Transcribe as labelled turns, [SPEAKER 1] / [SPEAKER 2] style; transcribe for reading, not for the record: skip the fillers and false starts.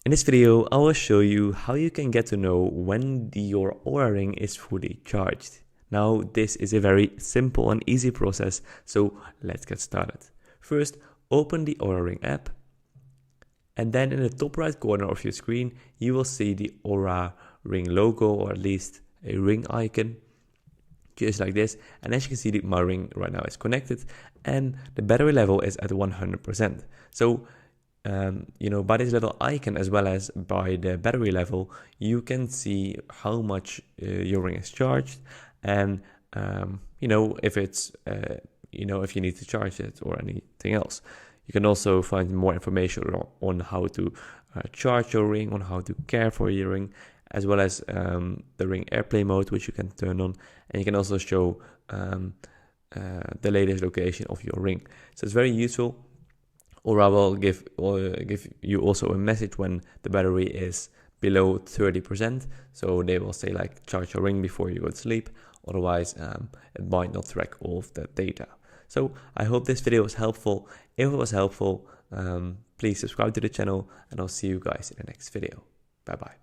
[SPEAKER 1] In this video, I will show you how you can get to know when your Oura ring is fully charged. Now, this is a very simple and easy process, so let's get started. First, open the Oura ring app, and then in the top right corner of your screen, you will see the Oura ring logo, or at least a ring icon, just like this. And as you can see, my ring right now is connected, and the battery level is at 100%. So by this little icon, as well as by the battery level, you can see how much your ring is charged, and if it's if you need to charge it or anything else. You can also find more information on how to charge your ring, on how to care for your ring, as well as the ring airplane mode, which you can turn on, and you can also show the latest location of your ring. So it's very useful. Oura will give you also a message when the battery is below 30%. So they will say, like, charge your ring before you go to sleep. Otherwise, it might not track all of that data. So I hope this video was helpful. If it was helpful, please subscribe to the channel, and I'll see you guys in the next video. Bye bye.